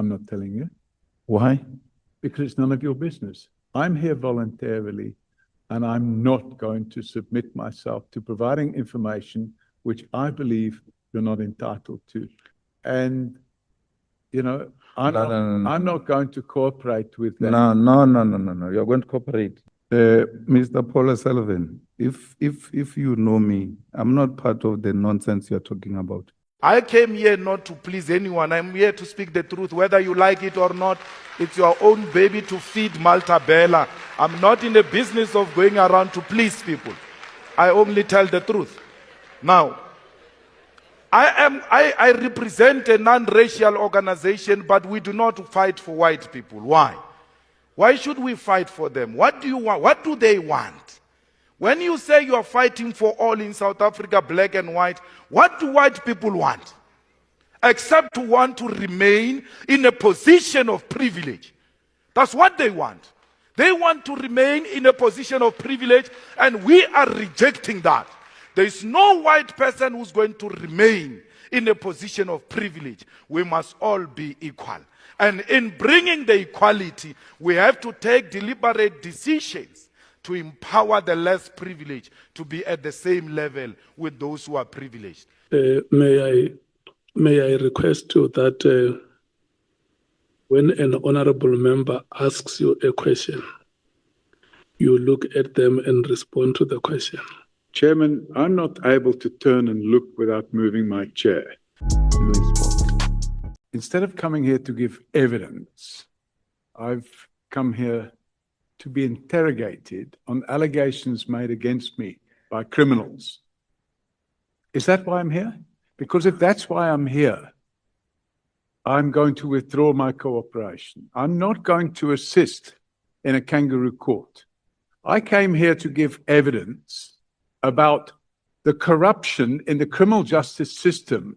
I'm not telling you. Why? Because it's none of your business. I'm here voluntarily, and I'm not going to submit myself to providing information which I believe you're not entitled to. And, you know, I'm not going to cooperate with that. No. You're going to cooperate. Mr. Paula Sullivan, if you know me, I'm not part of the nonsense you're talking about. I came here not to please anyone. I'm here to speak the truth, whether you like it or not. It's your own baby to feed, Malta Bella. I'm not in the business of going around to please people. I only tell the truth. Now, I represent a non-racial organization, but we do not fight for white people. Why? Why should we fight for them? What do you want? What do they want? When you say you are fighting for all in South Africa, black and white, what do white people want? Except to want to remain in a position of privilege. That's what they want. They want to remain in a position of privilege, and we are rejecting that. There is no white person who's going to remain in a position of privilege. We must all be equal. And in bringing the equality, we have to take deliberate decisions to empower the less privileged to be at the same level with those who are privileged. May I request you that when an honorable member asks you a question, you look at them and respond to the question. Chairman, I'm not able to turn and look without moving my chair. LuiSpot. Instead of coming here to give evidence, I've come here to be interrogated on allegations made against me by criminals. Is that why I'm here? Because if that's why I'm here, I'm going to withdraw my cooperation. I'm not going to assist in a kangaroo court. I came here to give evidence about the corruption in the criminal justice system,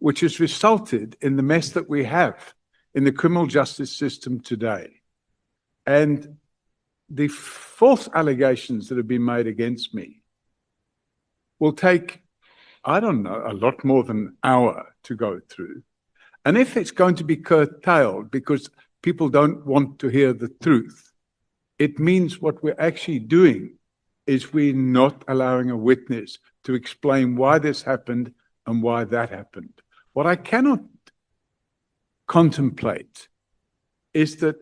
which has resulted in the mess that we have in the criminal justice system today. And the false allegations that have been made against me will take, I don't know, a lot more than an hour to go through. And if it's going to be curtailed because people don't want to hear the truth, it means what we're actually doing is we're not allowing a witness to explain why this happened and why that happened. What I cannot contemplate is that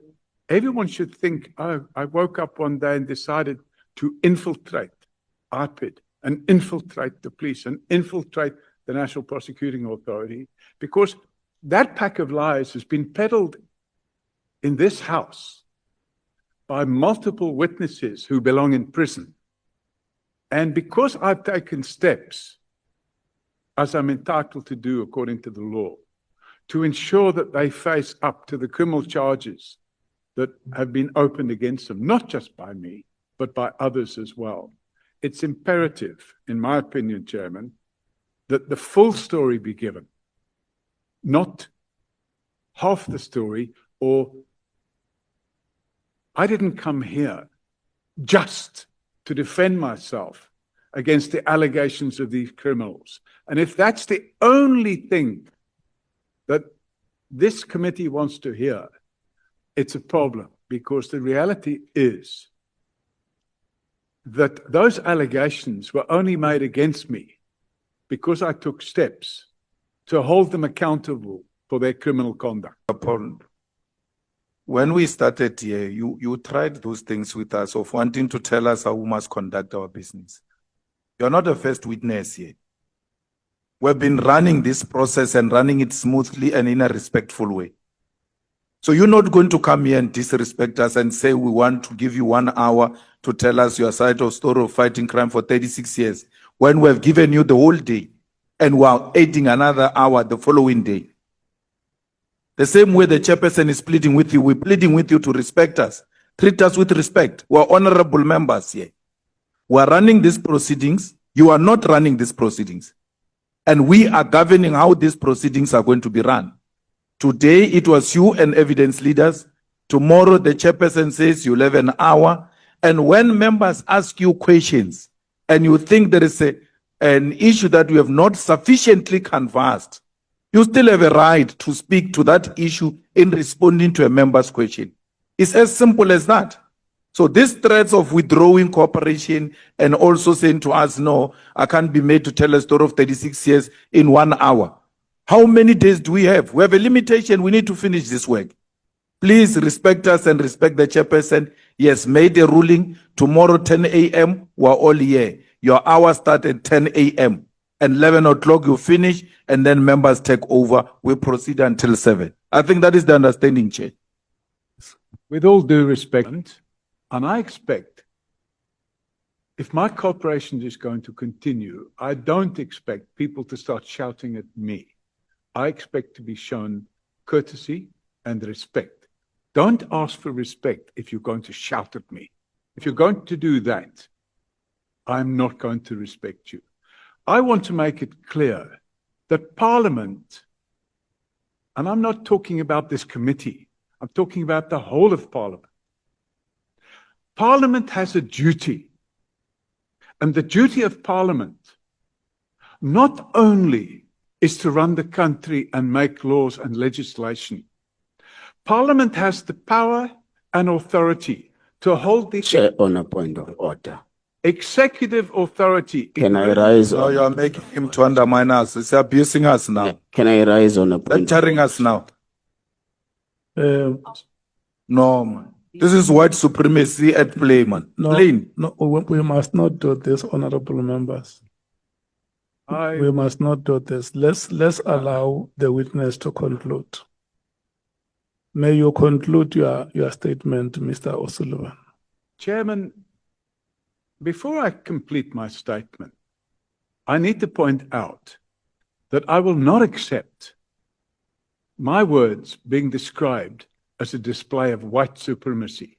everyone should think, oh, I woke up one day and decided to infiltrate IPID and infiltrate the police and infiltrate the National Prosecuting Authority, because that pack of lies has been peddled in this house by multiple witnesses who belong in prison. And because I've taken steps, as I'm entitled to do according to the law, to ensure that they face up to the criminal charges that have been opened against them, not just by me, but by others as well. It's imperative, in my opinion, Chairman, that the full story be given, not half the story, or I didn't come here just to defend myself against the allegations of these criminals. And if that's the only thing that this committee wants to hear, it's a problem, because the reality is that those allegations were only made against me because I took steps to hold them accountable for their criminal conduct. When we started here, you tried those things with us of wanting to tell us how we must conduct our business. You're not the first witness here. We've been running this process and running it smoothly and in a respectful way. So you're not going to come here and disrespect us and say we want to give you 1 hour to tell us your side of story of fighting crime for 36 years when we have given you the whole day and we are adding another hour the following day. The same way the chairperson is pleading with you, we're pleading with you to respect us. Treat us with respect. We're honorable members here. We're running these proceedings. You are not running these proceedings. And we are governing how these proceedings are going to be run. Today, it was you and evidence leaders. Tomorrow, the chairperson says you'll have an hour. And when members ask you questions and you think there is an issue that we have not sufficiently canvassed, You still have a right to speak to that issue in responding to a member's question. It's as simple as that. So these threats of withdrawing cooperation and also saying to us, no, I can't be made to tell a story of 36 years in 1 hour. How many days do we have? We have a limitation. We need to finish this work. Please respect us and respect the chairperson. He has made a ruling. Tomorrow, 10 a.m., we're all here. Your hour starts at 10 a.m. And 11 o'clock, you finish, and then members take over. We proceed until 7. I think that is the understanding, Chair. With all due respect, and I expect, if my cooperation is going to continue, I don't expect people to start shouting at me. I expect to be shown courtesy and respect. Don't ask for respect if you're going to shout at me. If you're going to do that, I'm not going to respect you. I want to make it clear that Parliament, and I'm not talking about this committee, I'm talking about the whole of Parliament. Parliament has a duty, and the duty of Parliament not only is to run the country and make laws and legislation. Parliament has the power and authority to hold the Chair, on a point of order. executive authority. Can I rise? Now you are making him to undermine us. He's abusing us now. Can I rise on a point? Lecturing us now. No, man. This is white supremacy at play, man. No, Plain. no, we must not do this, honorable members. We must not do this. Let's allow the witness to conclude. May you conclude your statement, Mr. O'Sullivan. Chairman, before I complete my statement, I need to point out that I will not accept my words being described as a display of white supremacy.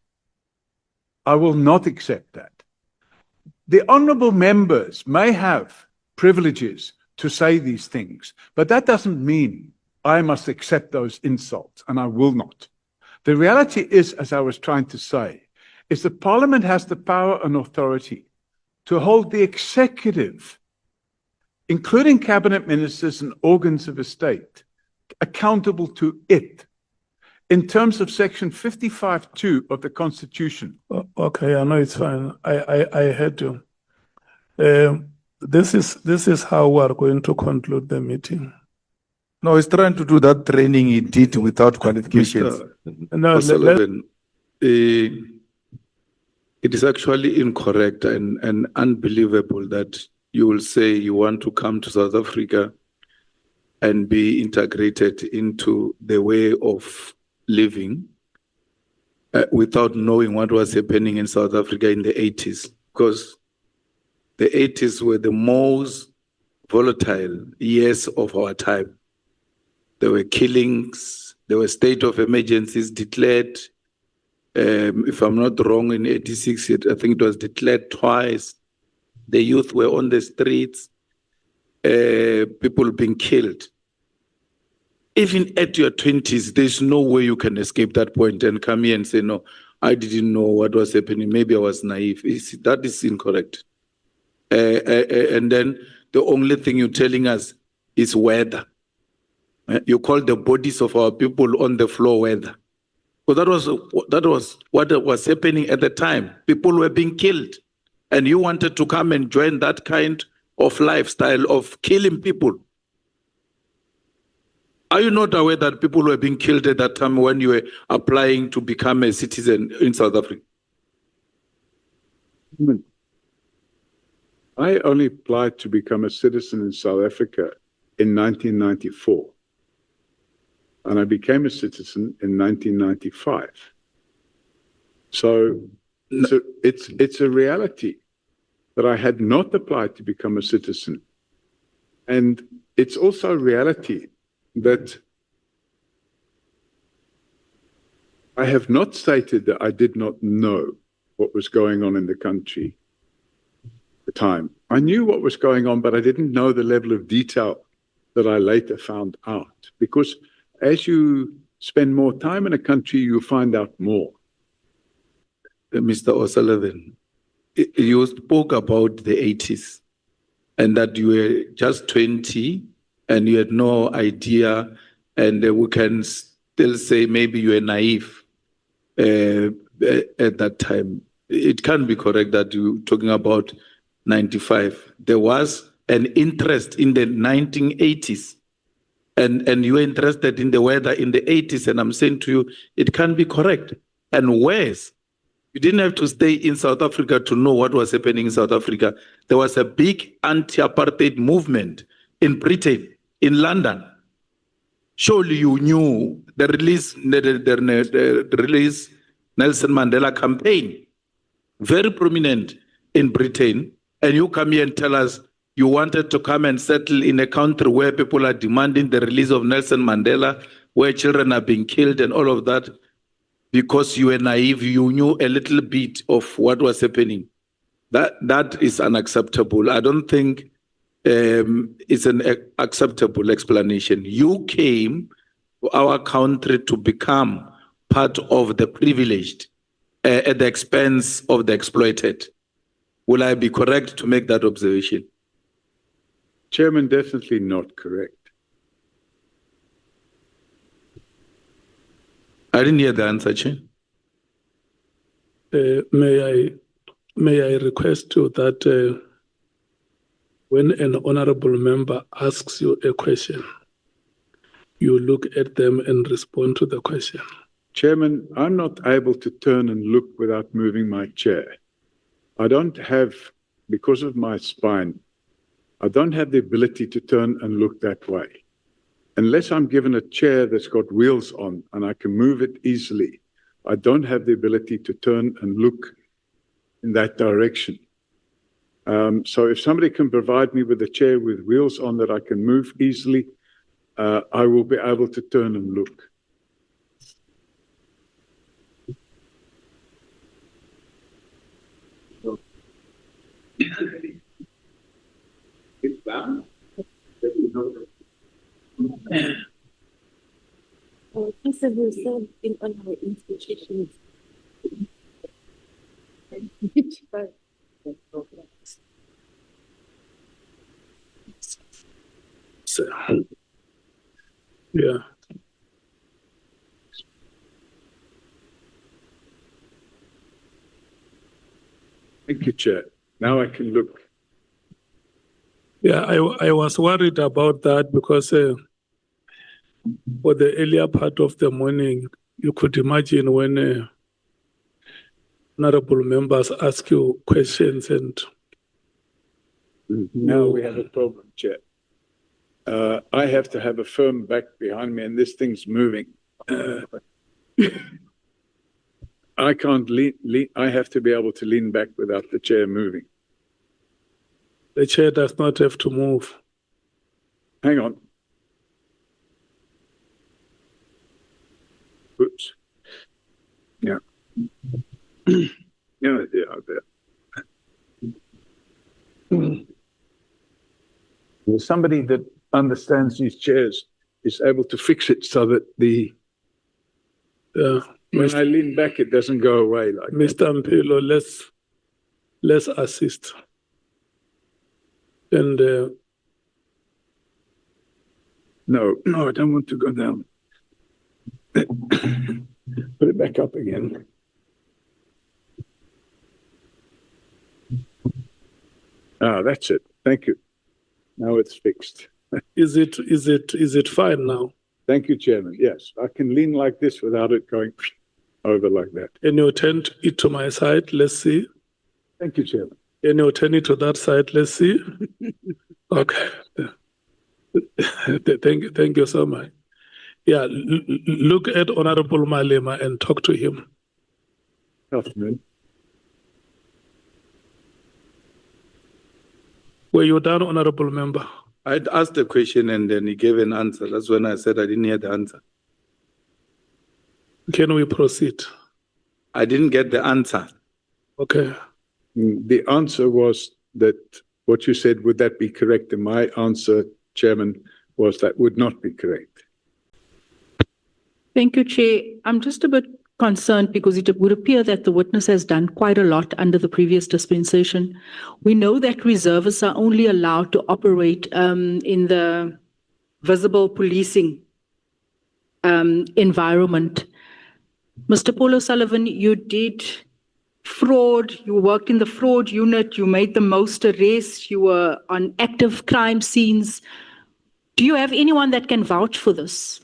I will not accept that. The honorable members may have privileges to say these things, but that doesn't mean I must accept those insults, and I will not. The reality is, as I was trying to say, is that Parliament has the power and authority to hold the executive, including cabinet ministers and organs of a state, accountable to it in terms of section 55(2) of the Constitution. Okay, I know it's fine. I heard you. This is how we are going to conclude the meeting. No, he's trying to do that training he did without qualifications. No, Sullivan, it is actually incorrect and unbelievable that you will say you want to come to South Africa and be integrated into the way of living without knowing what was happening in South Africa in the 80s, because the 80s were the most volatile years of our time. There were killings, there were state of emergencies declared. If I'm not wrong, in 86, I think it was declared twice. The youth were on the streets, people being killed. Even at your 20s, there's no way you can escape that point and come here and say, no, I didn't know what was happening. Maybe I was naive. That is incorrect. And then the only thing you're telling us is weather. You call the bodies of our people on the floor weather. So that was what was happening at the time. People were being killed. And you wanted to come and join that kind of lifestyle of killing people. Are you not aware that people were being killed at that time when you were applying to become a citizen in South Africa? I only applied to become a citizen in South Africa in 1994. And I became a citizen in 1995. So it's a reality that I had not applied to become a citizen. And it's also a reality that I have not stated that I did not know what was going on in the country at the time. I knew what was going on, but I didn't know the level of detail that I later found out. Because as you spend more time in a country, you find out more. Mr. O'Sullivan, you spoke about the 80s and that you were just 20 and you had no idea, and we can still say maybe you were naive at that time. It can't be correct that you're talking about 95. There was an interest in the 1980s, and you were interested in the weather in the 80s, and I'm saying to you, it can't be correct. And worse, you didn't have to stay in South Africa to know what was happening in South Africa. There was a big anti-apartheid movement in Britain, in London. Surely you knew the release Nelson Mandela campaign, very prominent in Britain, and you come here and tell us you wanted to come and settle in a country where people are demanding the release of Nelson Mandela, where children are being killed and all of that. Because you were naive, you knew a little bit of what was happening. That is unacceptable. I don't think it's an acceptable explanation. You came to our country to become part of the privileged at the expense of the exploited. Will I be correct to make that observation? Chairman, definitely not correct. I didn't hear the answer, Chair. May I request you that when an honorable member asks you a question, you look at them and respond to the question. Chairman, I'm not able to turn and look without moving my chair. I don't have, because of my spine, I don't have the ability to turn and look that way. Unless I'm given a chair that's got wheels on and I can move it easily, I don't have the ability to turn and look in that direction. So if somebody can provide me with a chair with wheels on that I can move easily, I will be able to turn and look. Possible said in all our institutions. So, yeah. Thank you, Chair. Now I can look. Yeah, I was worried about that because for the earlier part of the morning, you could imagine when honorable members ask you questions and... Now we have a problem, Chair. I have to have a firm back behind me and this thing's moving. I can't lean, I have to be able to lean back without the chair moving. The chair does not have to move. Hang on. Oops. Yeah. Yeah, there. Well, somebody that understands these chairs is able to fix it so that the when I lean back, it doesn't go away like Mr. Mpilo, let's assist. And no, I don't want to go down. Put it back up again. Ah, that's it. Thank you. Now it's fixed. Is it fine now? Thank you, Chairman. Yes, I can lean like this without it going over like that. And you turn it to my side. Let's see. Thank you, Chairman. And you turn it to that side. Let's see. Okay. Thank you so much. Yeah, look at Honorable Malema and talk to him. Good afternoon. Were you done, Honorable Member? I'd asked the question and then he gave an answer. That's when I said I didn't hear the answer. Can we proceed? I didn't get the answer. Okay. The answer was that what you said, would that be correct? And my answer, Chairman, was that would not be correct. Thank you, Chair. I'm just a bit concerned because it would appear that the witness has done quite a lot under the previous dispensation. We know that reservists are only allowed to operate in the visible policing environment. Mr. Paul O'Sullivan, you did fraud, you worked in the fraud unit, you made the most arrests, you were on active crime scenes. Do you have anyone that can vouch for this?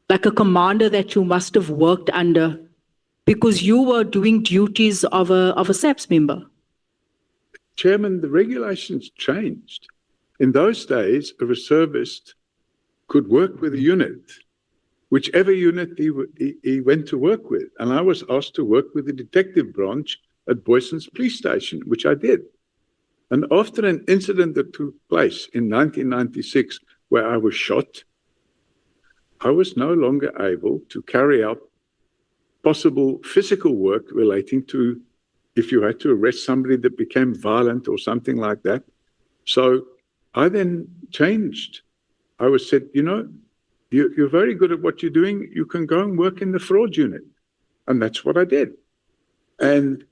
Like a commander that you must have worked under because you were doing duties of a SAPS member? Chairman, the regulations changed. In those days, a reservist could work with a unit, whichever unit he went to work with. And I was asked to work with the detective branch at Boyson's police station, which I did. And after an incident that took place in 1996, where I was shot, I was no longer able to carry out possible physical work relating to if you had to arrest somebody that became violent or something like that. So I then changed. I was said, you know, you're very good at what you're doing. You can go and work in the fraud unit. And that's what I did. And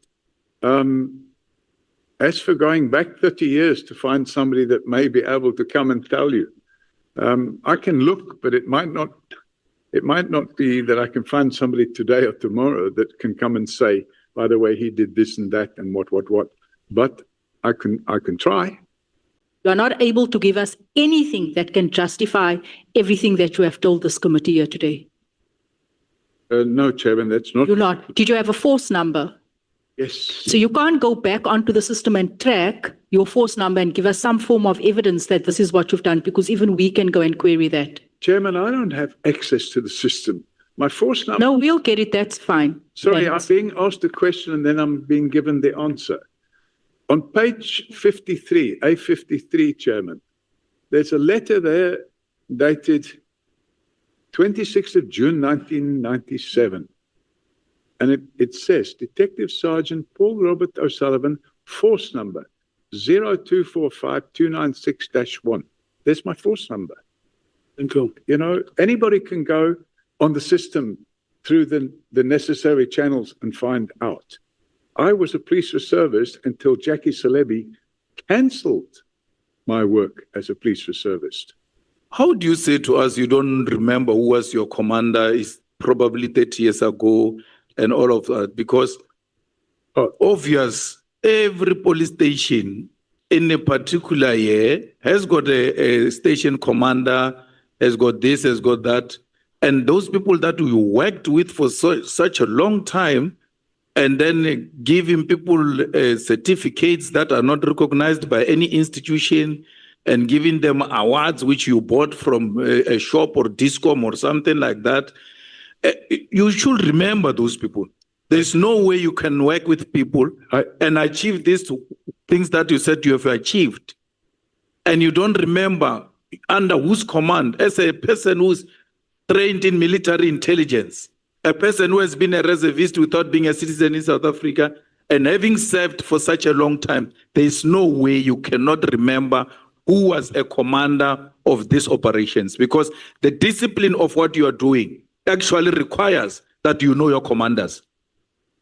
as for going back 30 years to find somebody that may be able to come and tell you, I can look, but it might not be that I can find somebody today or tomorrow that can come and say, by the way, he did this and that and what. But I can try. You are not able to give us anything that can justify everything that you have told this committee here today. No, Chairman, that's not. You're not. Did you have a force number? Yes. So you can't go back onto the system and track your force number and give us some form of evidence that this is what you've done, because even we can go and query that. Chairman, I don't have access to the system. My force number. No, we'll get it. That's fine. Sorry, Thanks. I'm being asked a question and then I'm being given the answer. On page 53, A53, Chairman, there's a letter there dated 26th of June, 1997. And it says, Detective Sergeant Paul Robert O'Sullivan, force number 0245296-1. There's my force number. And you know, anybody can go on the system through the necessary channels and find out. I was a police reservist until Jackie Celebi cancelled my work as a police reservist. How do you say to us you don't remember who was your commander? Is probably 30 years ago and all of that? Because obvious, every police station in a particular year has got a station commander, has got this, has got that. And those people that we worked with for such a long time, and then giving people certificates that are not recognized by any institution, and giving them awards which you bought from a shop or Discom or something like that. You should remember those people. There's no way you can work with people and achieve these things that you said you have achieved. And you don't remember under whose command, as a person who's trained in military intelligence, a person who has been a reservist without being a citizen in South Africa, and having served for such a long time, there is no way you cannot remember who was a commander of these operations, because the discipline of what you are doing actually requires that you know your commanders.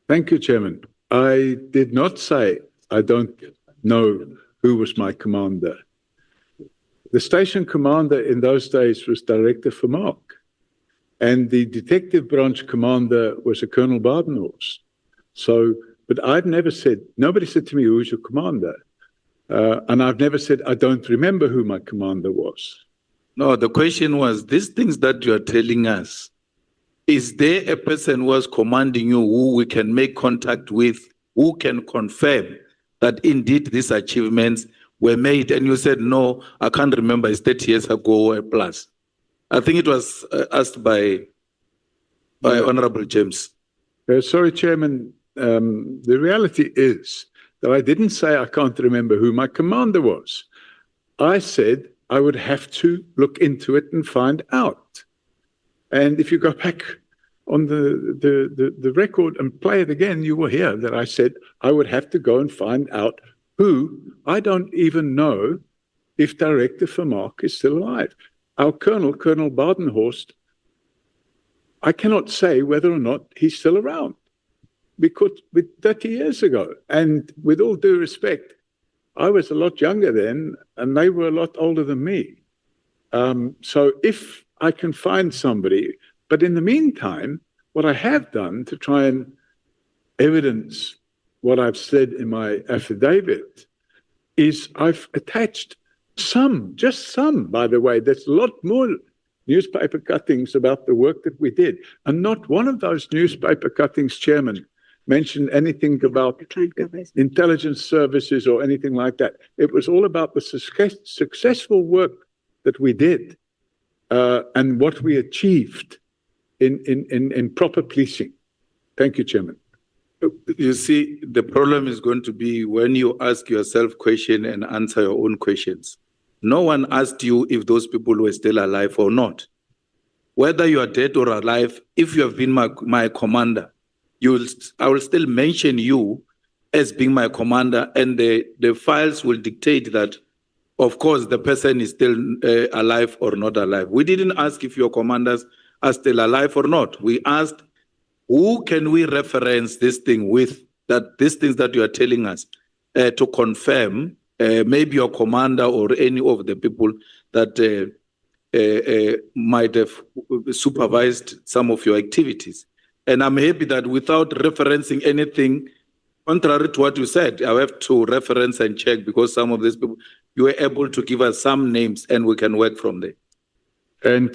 Thank you, Chairman. I did not say I don't know who was my commander. The station commander in those days was Director Vermaak, and the detective branch commander was a Colonel Badenhorst. So, but I've never said, nobody said to me, who's your commander? And I've never said, I don't remember who my commander was. No, the question was, these things that you are telling us, is there a person who was commanding you who we can make contact with, who can confirm that indeed these achievements were made? And you said, no, I can't remember, it's 30 years ago or plus. I think it was asked by Honorable James. Sorry, Chairman. The reality is that I didn't say I can't remember who my commander was. I said I would have to look into it and find out. And if you go back on the record and play it again, you will hear that I said I would have to go and find out who. I don't even know if Director Vermaak is still alive. Our Colonel Badenhorst, I cannot say whether or not he's still around, because with 30 years ago, and with all due respect, I was a lot younger then, and they were a lot older than me. So if I can find somebody, but in the meantime, what I have done to try and evidence what I've said in my affidavit is I've attached just some, by the way. There's a lot more newspaper cuttings about the work that we did. And not one of those newspaper cuttings, Chairman, mentioned anything about intelligence services or anything like that. It was all about the successful work that we did and what we achieved in proper policing. Thank you, Chairman. You see, the problem is going to be when you ask yourself questions and answer your own questions. No one asked you if those people were still alive or not. Whether you are dead or alive, if you have been my commander, I will still mention you as being my commander, and the files will dictate that, of course, the person is still alive or not alive. We didn't ask if your commanders are still alive or not. We asked, who can we reference this thing with, that these things that you are telling us, to confirm maybe your commander or any of the people that might have supervised some of your activities. And I'm happy that without referencing anything contrary to what you said, I have to reference and check, because some of these people, you were able to give us some names and we can work from there. And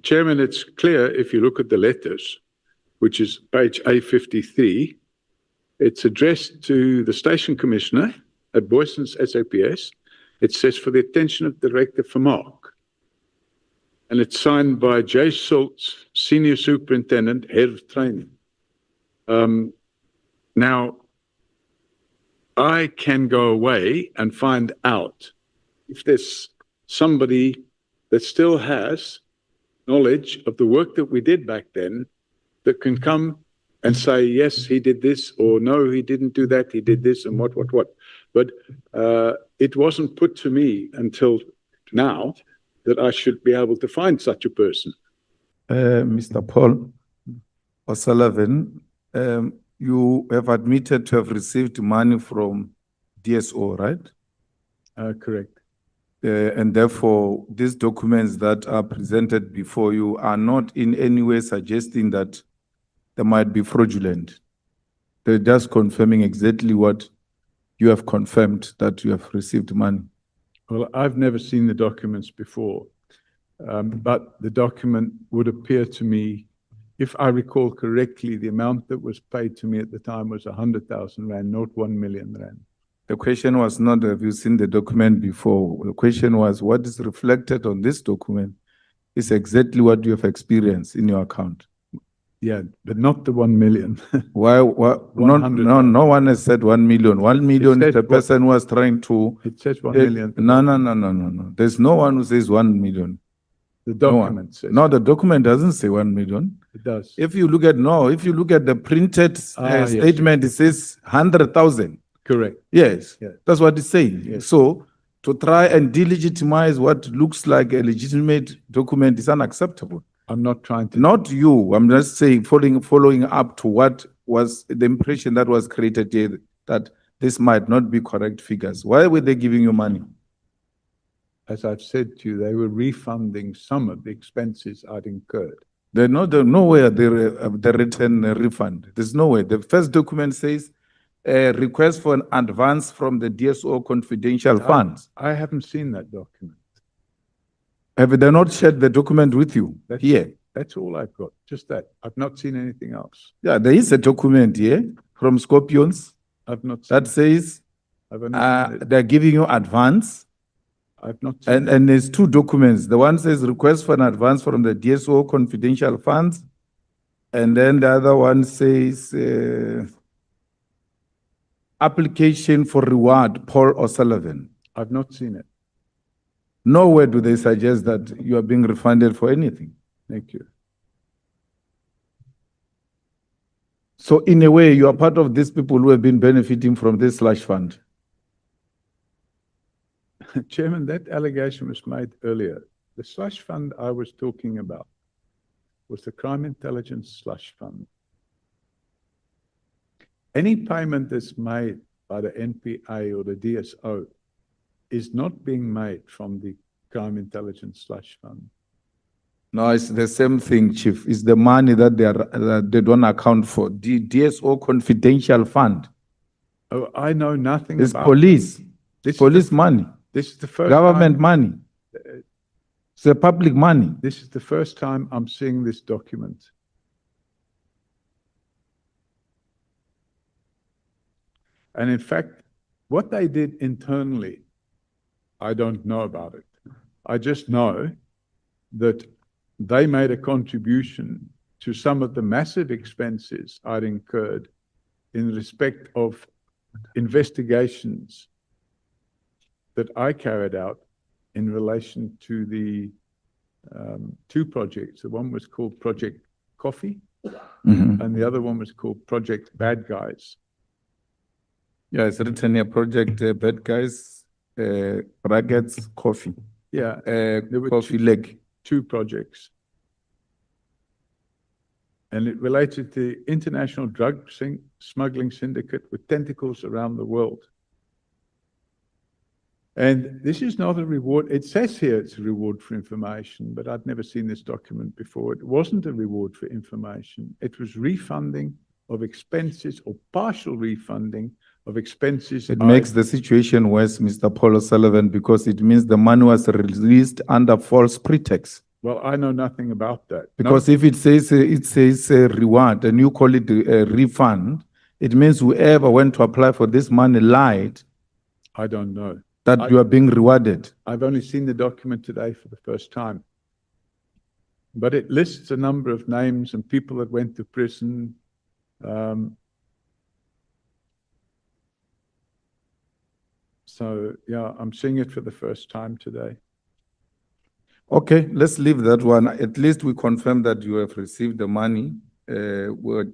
Chairman, it's clear if you look at the letters, which is page A53, it's addressed to the Station Commissioner at Boyson's SAPS. It says, for the attention of Director Vermaak. And it's signed by J. Schultz, Senior Superintendent, Head of Training. Now, I can go away and find out if there's somebody that still has knowledge of the work that we did back then that can come and say, yes, he did this, or no, he didn't do that, he did this, and what. But it wasn't put to me until now that I should be able to find such a person. Mr. Paul O'Sullivan, you have admitted to have received money from DSO, right? Correct. And therefore, these documents that are presented before you are not in any way suggesting that they might be fraudulent. They're just confirming exactly what you have confirmed, that you have received money. Well, I've never seen the documents before, but the document would appear to me, if I recall correctly, the amount that was paid to me at the time was 100,000 Rand, not 1 million Rand. The question was not, have you seen the document before? The question was, what is reflected on this document is exactly what you have experienced in your account. Yeah, but not the 1 million. Why? No one has said 1 million. 1 million is the person who was trying to. It says 1 million. No. There's no one who says 1 million. The document says. No, the document doesn't say 1 million. It does. If you look at the printed statement, yes. It says 100,000. Correct. Yes, that's what it's saying. Yes. So to try and delegitimize what looks like a legitimate document is unacceptable. I'm not trying to. Not you. I'm just saying, following up to what was the impression that was created here, that this might not be correct figures. Why were they giving you money? As I've said to you, they were refunding some of the expenses I'd incurred. There's no way the written refund. There's no way. The first document says a request for an advance from the DSO confidential funds. I haven't seen that document. Have they not shared the document with you here? That's all I've got, just that. I've not seen anything else. Yeah, there is a document here from Scorpions. I've not seen that says they're giving you advance. I've not seen and there's two documents. The one says request for an advance from the DSO confidential funds. And then the other one says application for reward, Paul O'Sullivan. I've not seen it. Nowhere do they suggest that you are being refunded for anything. Thank you. So in a way, you are part of these people who have been benefiting from this slush fund. Chairman, that allegation was made earlier. The slush fund I was talking about was the Crime Intelligence Slush Fund. Any payment that's made by the NPA or the DSO is not being made from the Crime Intelligence Slush Fund. No, it's the same thing, Chief. It's the money that they don't account for. The DSO confidential fund. Oh, I know nothing It's about police. This is Police the- money. This is the first Government time, money. It's the public money. This is the first time I'm seeing this document. And in fact, what they did internally, I don't know about it. I just know that they made a contribution to some of the massive expenses I'd incurred in respect of investigations that I carried out in relation to the two projects. The one was called Project Coffee, and the other one was called Project Bad Guys. Yeah, it's written here, Project Bad Guys, brackets, coffee. Yeah, there were Coffee leg. two projects. And it related to international drug smuggling syndicate with tentacles around the world. And this is not a reward. It says here it's a reward for information, but I'd never seen this document before. It wasn't a reward for information. It was refunding of expenses or partial refunding of expenses. It makes the situation worse, Mr. Paul O'Sullivan, because it means the money was released under false pretext. Well, I know nothing about that. Because if it says a reward and you call it a refund, it means whoever went to apply for this money lied I don't know. that you are being rewarded. I've only seen the document today for the first time. But it lists a number of names and people that went to prison. So, yeah, I'm seeing it for the first time today. Okay, let's leave that one. At least we confirm that you have received the money. We're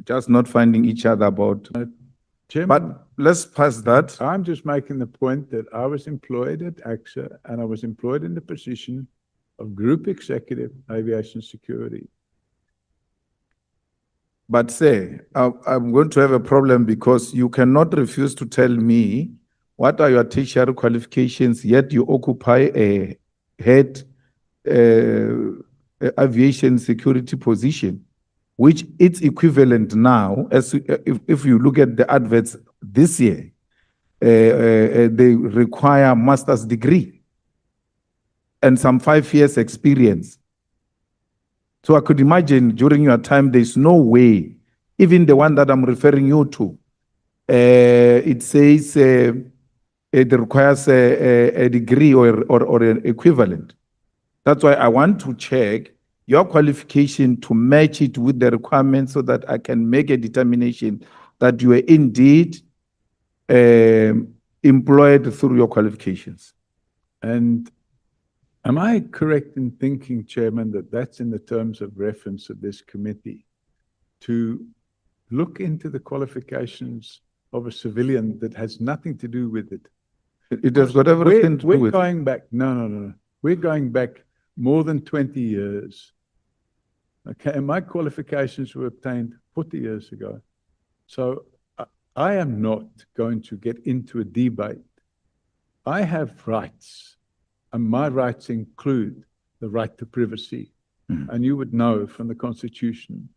just not finding each other about. Chairman, But let's pass that. I'm just making the point that I was employed at AXA and I was employed in the position of Group Executive Aviation Security. But say, I'm going to have a problem because you cannot refuse to tell me what are your tertiary qualifications, yet you occupy a head aviation security position, which its equivalent now, as if you look at the adverts this year, they require master's degree and some 5 years experience. So I could imagine during your time, there's no way, even the one that I'm referring you to, it says it requires a degree or an equivalent. That's why I want to check your qualification to match it with the requirements so that I can make a determination that you are indeed employed through your qualifications. And am I correct in thinking, Chairman, that that's in the terms of reference of this committee to look into the qualifications of a civilian that has nothing to do with it? It has got everything to do We're with. going back, no. We're going back more than 20 years. Okay, and my qualifications were obtained 40 years ago. So I am not going to get into a debate. I have rights, and my rights include the right to privacy. And you would know from the Constitution.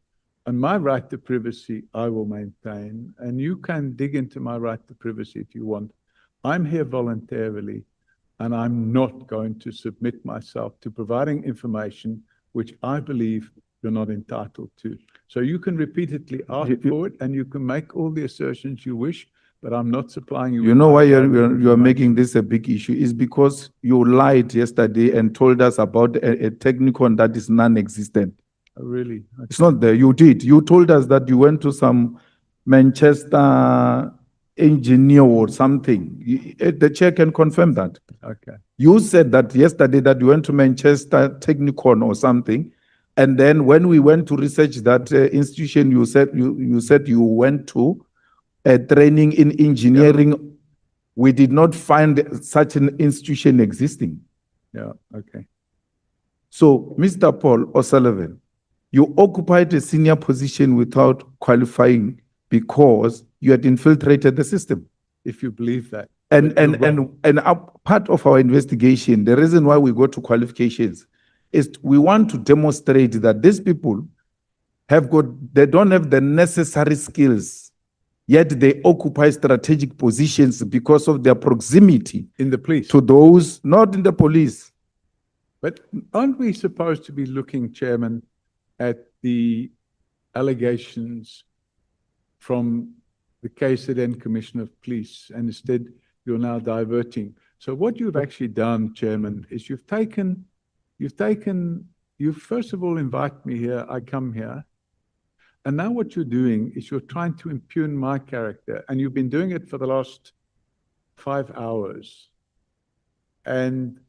And my right to privacy, I will maintain. And you can dig into my right to privacy if you want. I'm here voluntarily, and I'm not going to submit myself to providing information which I believe you're not entitled to. So you can repeatedly ask for it, and you can make all the assertions you wish, but I'm not supplying you. You know why you're making this a big issue is because you lied yesterday and told us about a technical that is non-existent. Oh, really? Okay. It's not there. You did. You told us that you went to some Manchester engineer or something. The chair can confirm that. Okay. You said that yesterday that you went to Manchester Technicon or something, and then when we went to research that institution, you said you went to a training in engineering. Yeah. We did not find such an institution existing. Yeah. Okay. So, Mr. Paul O'Sullivan, you occupied a senior position without qualifying because you had infiltrated the system. If you believe that. And But you're part of our investigation, the reason why we go to qualifications is we want to demonstrate that these people they don't have the necessary skills, yet they occupy strategic positions because of their proximity in the police. to those not in the police. But aren't we supposed to be looking, Chairman, at the allegations from the KZN Commissioner of Police, and instead you're now diverting? So what you've actually done, Chairman, is you've first of all invite me here, I come here, and now what you're doing is you're trying to impugn my character, and you've been doing it for the last 5 hours. And,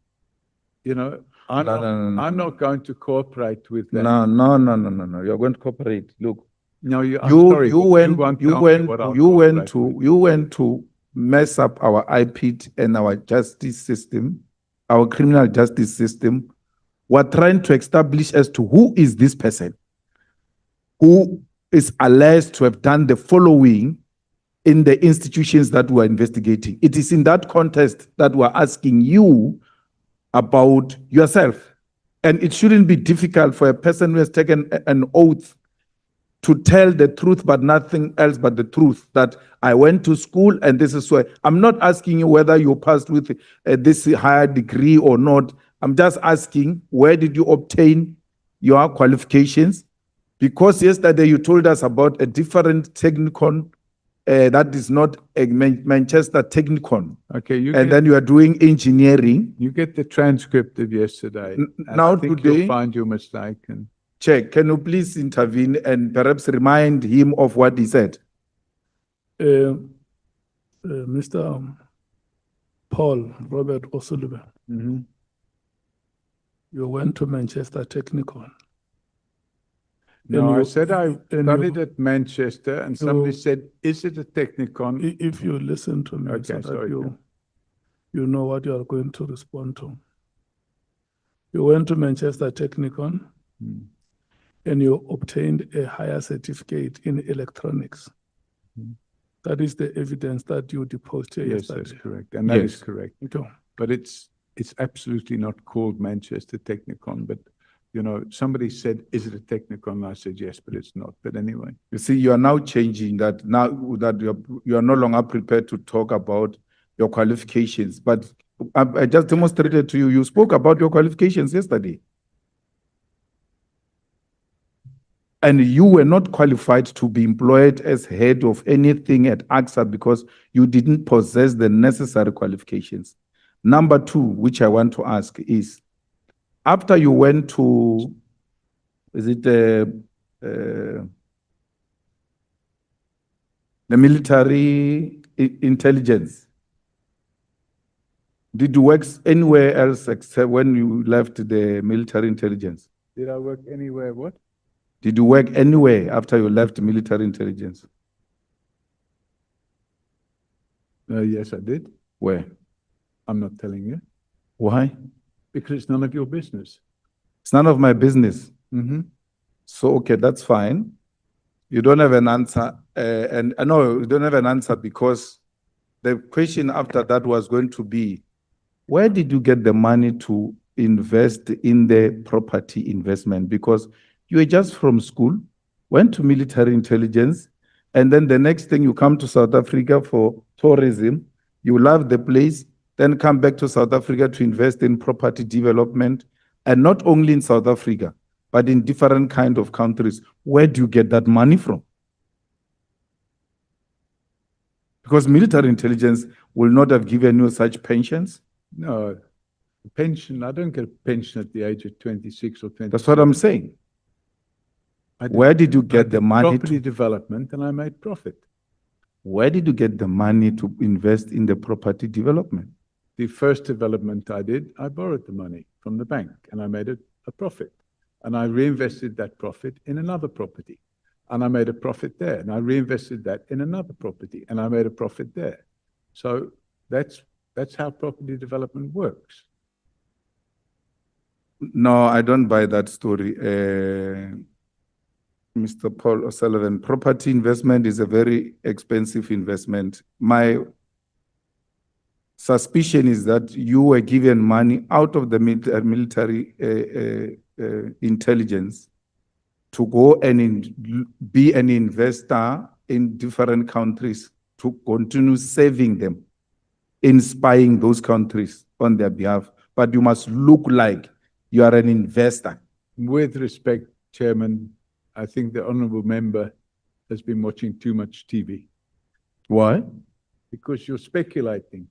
you know, I'm not going to cooperate with that. No. You're going to cooperate. Look, No, I'm you sorry, but you went to mess up our IPIT and our justice system, our criminal justice system. We're trying to establish as to who is this person who is alleged to have done the following in the institutions that we're investigating. It is in that context that we're asking you about yourself. And it shouldn't be difficult for a person who has taken an oath to tell the truth, but nothing else but the truth, that I went to school and this is why. I'm not asking you whether you passed with this higher degree or not. I'm just asking, where did you obtain your qualifications? Because yesterday you told us about a different technicon that is not a Manchester technicon. Okay, then you are doing engineering. You get the transcript of yesterday. Now I think today, you'll find your mistake. And Check, can you please intervene and perhaps remind him of what he said? Mr. Paul Robert O'Sullivan, you went to Manchester Technicon. no, you- I said I and studied you- at Manchester, and somebody said, "Is it a technicon?" If you listen to me, Okay, so that sorry, you know what you are going to respond to. You went to Manchester Technicon and you obtained a higher certificate in electronics. That is the evidence that you deposed here Yes, yesterday. that's correct, and that is Yes. correct. Okay. But it's absolutely not called Manchester Technicon. But you know, somebody said, "Is it a Technicon?" And I said, "Yes," but it's not. But anyway, You see, you are now changing that. Now that you are no longer prepared to talk about your qualifications. But I just demonstrated to you, you spoke about your qualifications yesterday. And you were not qualified to be employed as head of anything at AXA because you didn't possess the necessary qualifications. Number two, which I want to ask is, after you went to, the military intelligence, did you work anywhere else except when you left the military intelligence? did I work anywhere? What? Did you work anywhere after you left military intelligence? Yes, I did. Where? I'm not telling you Why? because it's none of your business. It's none of my business. Mm-hmm. So, okay, that's fine. You don't have an answer. And I know you don't have an answer because the question after that was going to be, where did you get the money to invest in the property investment? Because you were just from school, went to military intelligence, and then the next thing you come to South Africa for tourism, you love the place, then come back to South Africa to invest in property development, and not only in South Africa, but in different kind of countries. Where do you get that money from? Because military intelligence will not have given you such pensions. No, pension. I don't get a pension at the age of 26 or 20. That's what I'm saying. Where did you get the money property to, development, and I made profit. where did you get the money to invest in the property development? The first development I did, I borrowed the money from the bank, and I made it a profit. And I reinvested that profit in another property. And I made a profit there. And I reinvested that in another property. And I made a profit there. So that's how property development works. No, I don't buy that story. Mr. Paul O'Sullivan, property investment is a very expensive investment. suspicion is that you were given money out of the military intelligence to go and be an investor in different countries to continue saving them, in spying those countries on their behalf. But you must look like you are an investor. With respect, Chairman, I think the honourable member has been watching too much TV Why? because you're speculating.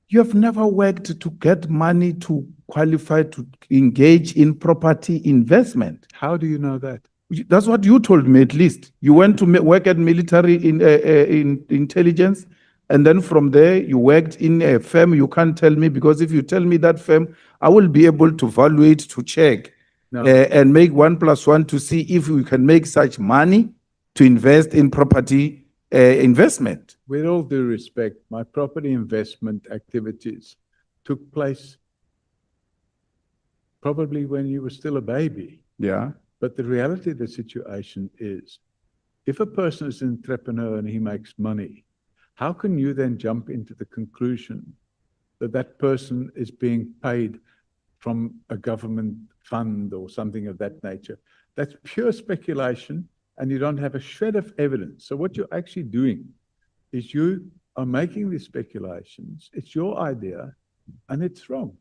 You have never worked to get money to qualify to engage in property investment. How do you know that? That's what you told me, at least. You went to work at military in intelligence, and then from there you worked in a firm. You can't tell me, because if you tell me that firm, I will be able to evaluate, to check, No. and make 1 + 1 to see if we can make such money to invest in property investment. With all due respect, my property investment activities took place probably when you were still a baby. Yeah. But the reality of the situation is, if a person is an entrepreneur and he makes money, how can you then jump into the conclusion that that person is being paid from a government fund or something of that nature? That's pure speculation, and you don't have a shred of evidence. So what you're actually doing is you are making these speculations. It's your idea, and it's wrong.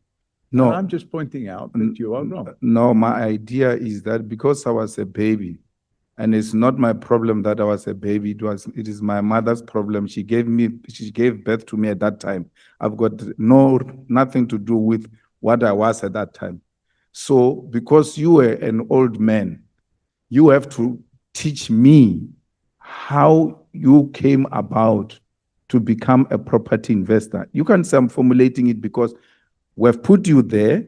No. And I'm just pointing out that you are wrong. No, my idea is that because I was a baby, and it's not my problem that I was a baby, it is my mother's problem. She gave birth to me at that time. I've got nothing to do with what I was at that time. So because you were an old man, you have to teach me how you came about to become a property investor. You can say I'm formulating it because we've put you there,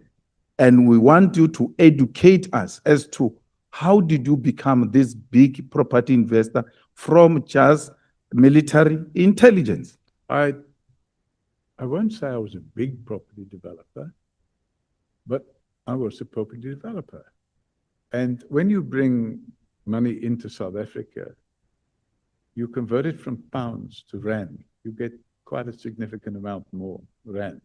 and we want you to educate us as to how did you become this big property investor from just military intelligence. I won't say I was a big property developer, but I was a property developer. And when you bring money into South Africa, you convert it from pounds to rand. You get quite a significant amount more rand.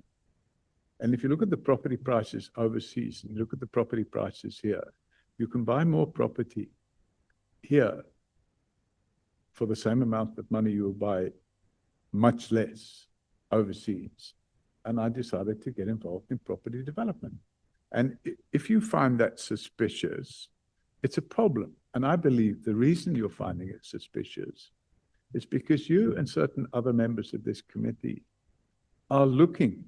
And if you look at the property prices overseas, and you look at the property prices here, you can buy more property here for the same amount of money you will buy much less overseas. And I decided to get involved in property development. And if you find that suspicious, it's a problem. And I believe the reason you're finding it suspicious is because you and certain other members of this committee are looking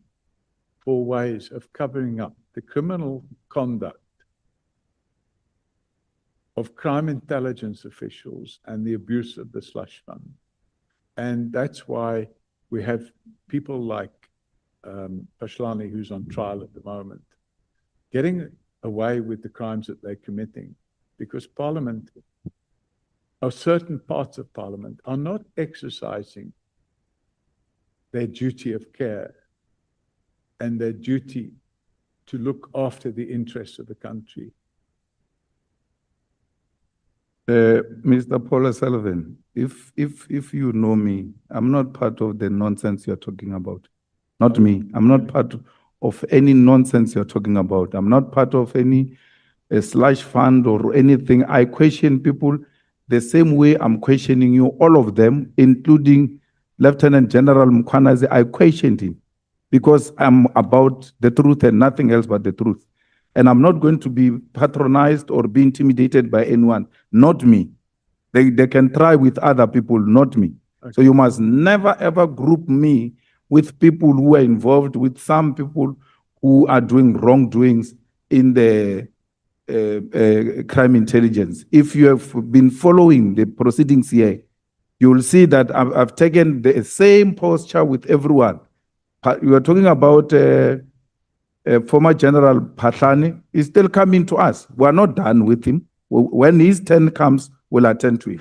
for ways of covering up the criminal conduct of crime intelligence officials and the abuse of the slush fund. And that's why we have people like Pashlani, who's on trial at the moment, getting away with the crimes that they're committing, because Parliament, or certain parts of Parliament, are not exercising their duty of care and their duty to look after the interests of the country. Mr. Paul O'Sullivan, if you know me, I'm not part of the nonsense you're talking about. Not me. I'm not part of any nonsense you're talking about. I'm not part of any slush fund or anything. I question people the same way I'm questioning you, all of them, including Lieutenant General Mkhwanazi. I questioned him because I'm about the truth and nothing else but the truth. And I'm not going to be patronized or be intimidated by anyone, not me. They can try with other people, not me. Okay. So you must never ever group me with people who are involved with some people who are doing wrongdoings in the crime intelligence. If you have been following the proceedings here, you will see that I've taken the same posture with everyone. You are talking about former General Patlani is still coming to us. We are not done with him. When his turn comes, we'll attend to it.